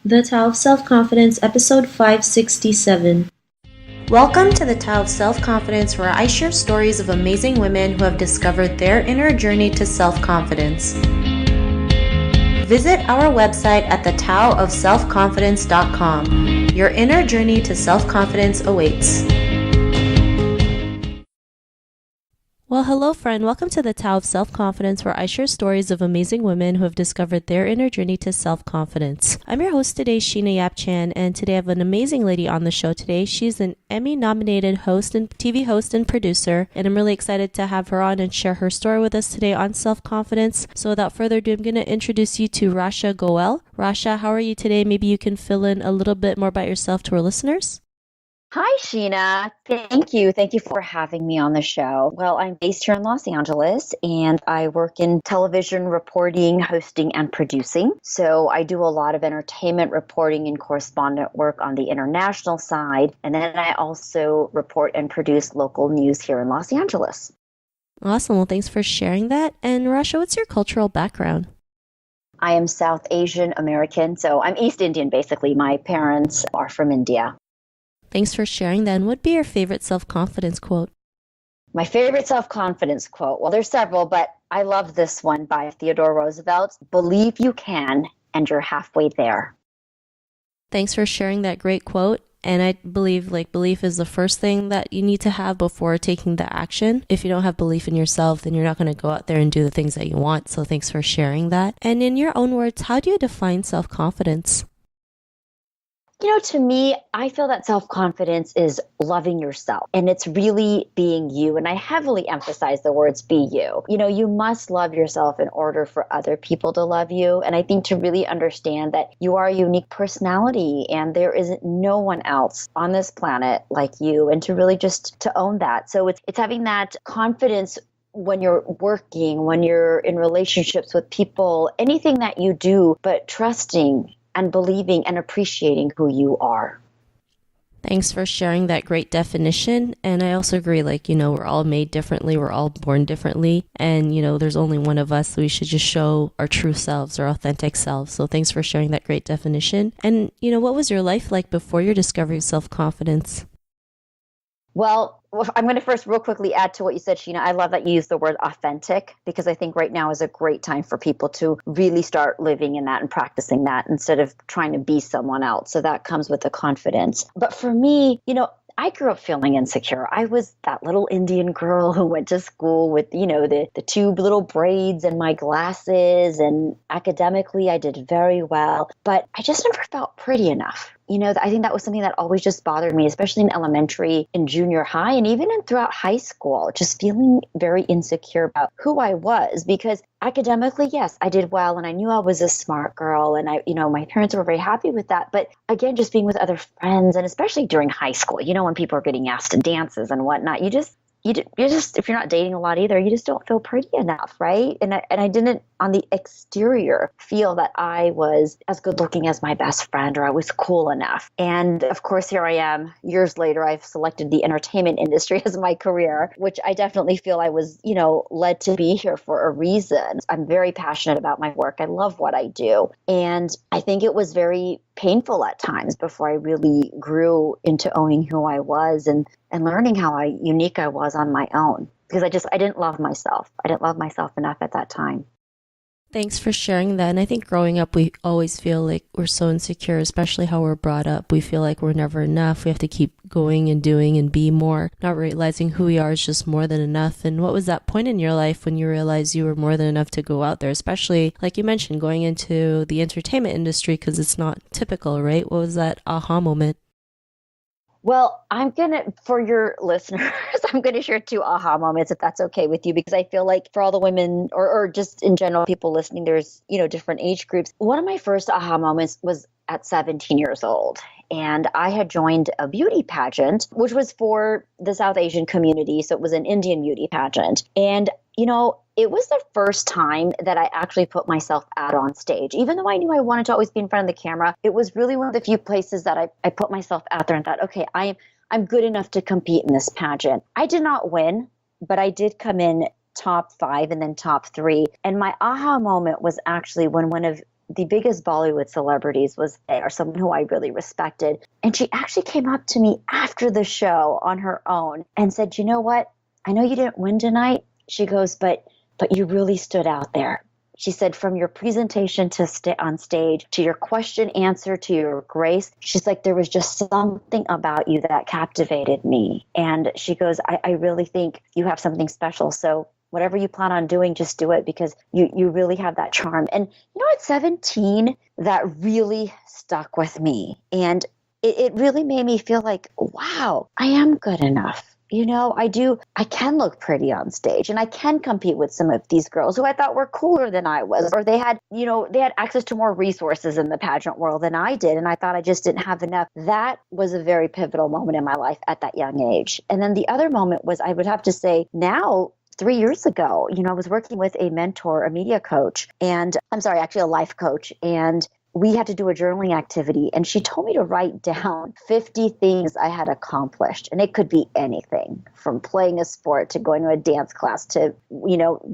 The Tao of Self-Confidence, episode 567. Welcome to the Tao of Self-Confidence, where I share stories of amazing women who have discovered their inner journey to self-confidence. Visit our website at thetaoofselfconfidence.com. Your inner journey to self-confidence awaits. Well, hello friend. Welcome to the Tao of Self-Confidence, where I share stories of amazing women who have discovered their inner journey to self-confidence. I'm your host today, Sheena Yap-Chan, and today I have an amazing lady on the show today. She's an Emmy-nominated host and TV host and producer, and I'm really excited to have her on and share her story with us today on self-confidence. So without further ado, I'm going to introduce you to Rasha Goel. Rasha, how are you today? Maybe you can fill in a little bit more about yourself to our listeners. Hi, Sheena. Thank you. Thank you for having me on the show. Well, I'm based here in Los Angeles, and I work in television reporting, hosting, and producing. So I do a lot of entertainment reporting and correspondent work on the international side. And then I also report and produce local news here in Los Angeles. Awesome. Well, thanks for sharing that. And Rasha, what's your cultural background? I am South Asian American, so I'm East Indian, basically. My parents are from India. Thanks for sharing that. And what would be your favorite self-confidence quote? My favorite self-confidence quote? Well, there's several, but I love this one by Theodore Roosevelt. Believe you can, and you're halfway there. Thanks for sharing that great quote. And I believe belief is the first thing that you need to have before taking the action. If you don't have belief in yourself, then you're not going to go out there and do the things that you want. So thanks for sharing that. And in your own words, how do you define self-confidence? To me, I feel that self-confidence is loving yourself, and it's really being you. And I heavily emphasize the words be you. You must love yourself in order for other people to love you. And I think to really understand that you are a unique personality and there isn't no one else on this planet like you, and to really just to own that. So it's having that confidence when you're working, when you're in relationships with people, anything that you do, but trusting and believing and appreciating who you are. Thanks for sharing that great definition. And I also agree, we're all made differently. We're all born differently. And, there's only one of us. So we should just show our true selves, our authentic selves. So thanks for sharing that great definition. And, what was your life like before your discovery of self-confidence? Well, I'm going to first real quickly add to what you said, Sheena. I love that you use the word authentic, because I think right now is a great time for people to really start living in that and practicing that instead of trying to be someone else. So that comes with the confidence. But for me, I grew up feeling insecure. I was that little Indian girl who went to school with, the two little braids and my glasses, and academically I did very well, but I just never felt pretty enough. I think that was something that always just bothered me, especially in elementary and junior high, and even throughout high school, just feeling very insecure about who I was, because academically, yes, I did well, and I knew I was a smart girl, and my parents were very happy with that. But again, just being with other friends, and especially during high school, when people are getting asked to dances and whatnot, you just, if you're not dating a lot either, you just don't feel pretty enough, right? And I didn't, on the exterior, feel that I was as good looking as my best friend, or I was cool enough. And of course, here I am, years later, I've selected the entertainment industry as my career, which I definitely feel I was, led to be here for a reason. I'm very passionate about my work. I love what I do. And I think it was very painful at times before I really grew into owning who I was and learning how unique I was on my own, because I didn't love myself. I didn't love myself enough at that time. Thanks for sharing that. And I think growing up, we always feel like we're so insecure, especially how we're brought up. We feel like we're never enough. We have to keep going and doing and be more, not realizing who we are is just more than enough. And what was that point in your life when you realized you were more than enough to go out there, especially, like you mentioned, going into the entertainment industry, because it's not typical, right? What was that aha moment? Well, for your listeners, I'm going to share two aha moments, if that's okay with you, because I feel like for all the women or just in general, people listening, there's, different age groups. One of my first aha moments was at 17 years old. And I had joined a beauty pageant, which was for the South Asian community. So it was an Indian beauty pageant. And, it was the first time that I actually put myself out on stage. Even though I knew I wanted to always be in front of the camera, it was really one of the few places that I put myself out there and thought, okay, I'm good enough to compete in this pageant. I did not win, but I did come in top 5 and then top 3. And my aha moment was actually when one of the biggest Bollywood celebrities was there, someone who I really respected. And she actually came up to me after the show on her own and said, you know what? I know you didn't win tonight. She goes, but you really stood out there. She said, from your presentation to on stage, to your question answer, to your grace, she's like, there was just something about you that captivated me. And she goes, I really think you have something special. So whatever you plan on doing, just do it because you really have that charm. And at 17, that really stuck with me. And it really made me feel like, wow, I am good enough. I can look pretty on stage and I can compete with some of these girls who I thought were cooler than I was, or they had access to more resources in the pageant world than I did. And I thought I just didn't have enough. That was a very pivotal moment in my life at that young age. And then the other moment was, I would have to say now, 3 years ago, I was working with a mentor, a media coach, and actually a life coach. And we had to do a journaling activity, and she told me to write down 50 things I had accomplished. And it could be anything from playing a sport to going to a dance class to,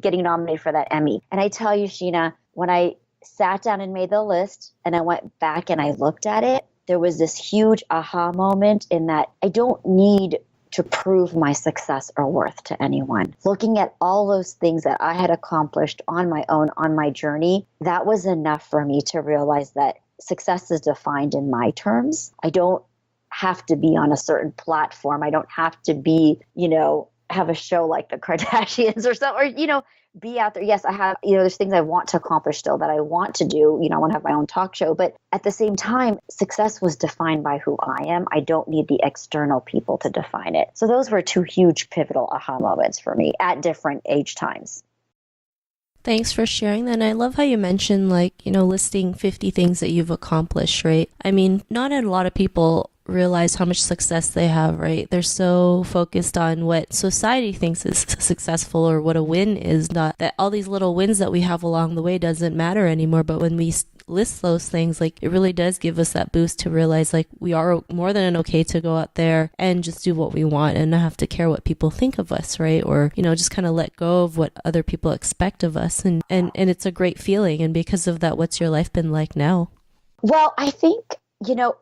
getting nominated for that Emmy. And I tell you, Sheena, when I sat down and made the list and I went back and I looked at it, there was this huge aha moment in that I don't need to prove my success or worth to anyone. Looking at all those things that I had accomplished on my own, on my journey, that was enough for me to realize that success is defined in my terms. I don't have to be on a certain platform. I don't have to be, have a show like the Kardashians or something, or, be out there. Yes, I have, there's things I want to accomplish still that I want to do. I want to have my own talk show. But at the same time, success was defined by who I am. I don't need the external people to define it. So those were two huge pivotal aha moments for me at different age times. Thanks for sharing that. And I love how you mentioned, listing 50 things that you've accomplished, right? I mean, not a lot of people realize how much success they have, right? They're so focused on what society thinks is successful or what a win is, not that all these little wins that we have along the way doesn't matter anymore. But when we list those things, it really does give us that boost to realize we are more than okay to go out there and just do what we want and not have to care what people think of us, right? Or, just kind of let go of what other people expect of us. And it's a great feeling. And because of that, what's your life been like now? Well, I think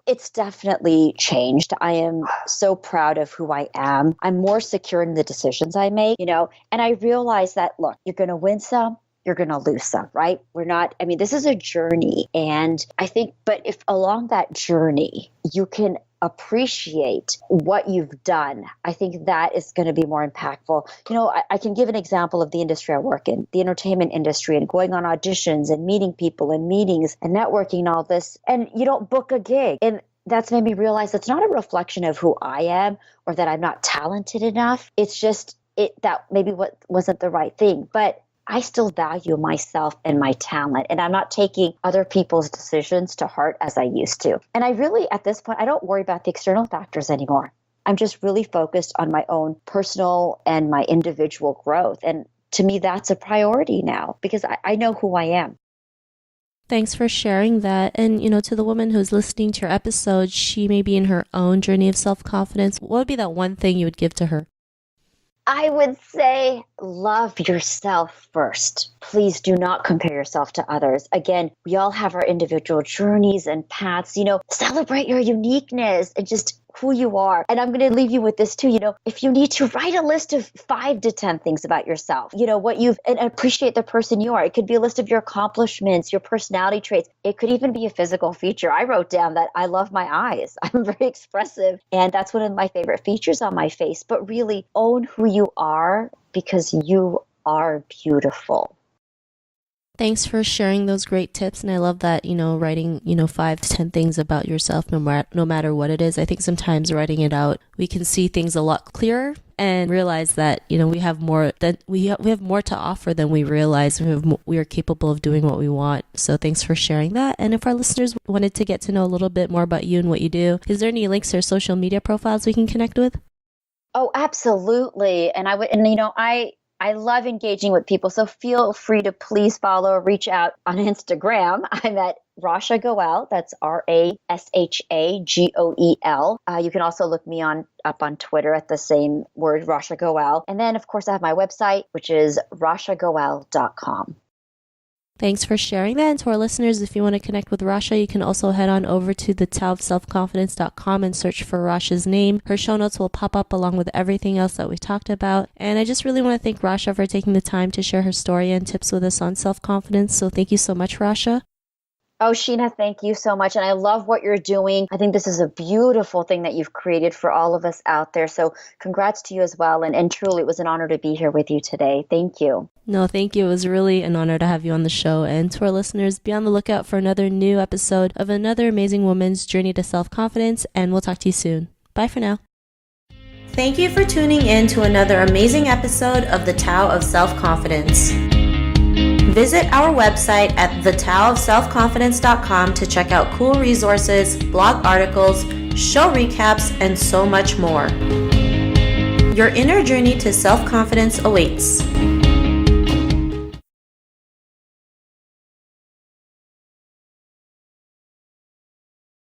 it's definitely changed. I am so proud of who I am. I'm more secure in the decisions I make, and I realize that, look, you're going to win some, you're going to lose some, right? This is a journey. And I think, but if along that journey, you can appreciate what you've done, I think that is going to be more impactful. I can give an example of the industry I work in, the entertainment industry, and going on auditions and meeting people and meetings and networking and all this. And you don't book a gig. And that's made me realize it's not a reflection of who I am or that I'm not talented enough. It's just that maybe what wasn't the right thing. But I still value myself and my talent, and I'm not taking other people's decisions to heart as I used to. And I really, at this point, I don't worry about the external factors anymore. I'm just really focused on my own personal and my individual growth. And to me, that's a priority now because I know who I am. Thanks for sharing that. And, to the woman who's listening to your episode, she may be in her own journey of self-confidence. What would be that one thing you would give to her? I would say love yourself first. Please do not compare yourself to others. Again, we all have our individual journeys and paths. Celebrate your uniqueness and just who you are. And I'm going to leave you with this too. If you need to, write a list of 5 to 10 things about yourself, and appreciate the person you are. It could be a list of your accomplishments, your personality traits. It could even be a physical feature. I wrote down that I love my eyes. I'm very expressive. And that's one of my favorite features on my face. But really own who you are because you are beautiful. Thanks for sharing those great tips. And I love that, writing, 5 to 10 things about yourself, no matter what it is. I think sometimes writing it out, we can see things a lot clearer and realize that, we have more to offer than we realize. We are capable of doing what we want. So thanks for sharing that. And if our listeners wanted to get to know a little bit more about you and what you do, is there any links or social media profiles we can connect with? Oh, absolutely. And I love engaging with people, so feel free to please follow or reach out on Instagram. I'm at Rasha Goel. That's RASHAGOEL. You can also look me up on Twitter at the same word, Rasha Goel. And then, of course, I have my website, which is rashagoel.com. Thanks for sharing that. And to our listeners, if you want to connect with Rasha, you can also head on over to thetaoofselfconfidence.com and search for Rasha's name. Her show notes will pop up along with everything else that we talked about. And I just really want to thank Rasha for taking the time to share her story and tips with us on self-confidence. So thank you so much, Rasha. Oh, Sheena, thank you so much. And I love what you're doing. I think this is a beautiful thing that you've created for all of us out there. So congrats to you as well. And truly, it was an honor to be here with you today. Thank you. No, thank you. It was really an honor to have you on the show. And to our listeners, be on the lookout for another new episode of another amazing woman's journey to self-confidence. And we'll talk to you soon. Bye for now. Thank you for tuning in to another amazing episode of The Tao of Self-Confidence. Visit our website at thetaoofselfconfidence.com to check out cool resources, blog articles, show recaps, and so much more. Your inner journey to self-confidence awaits.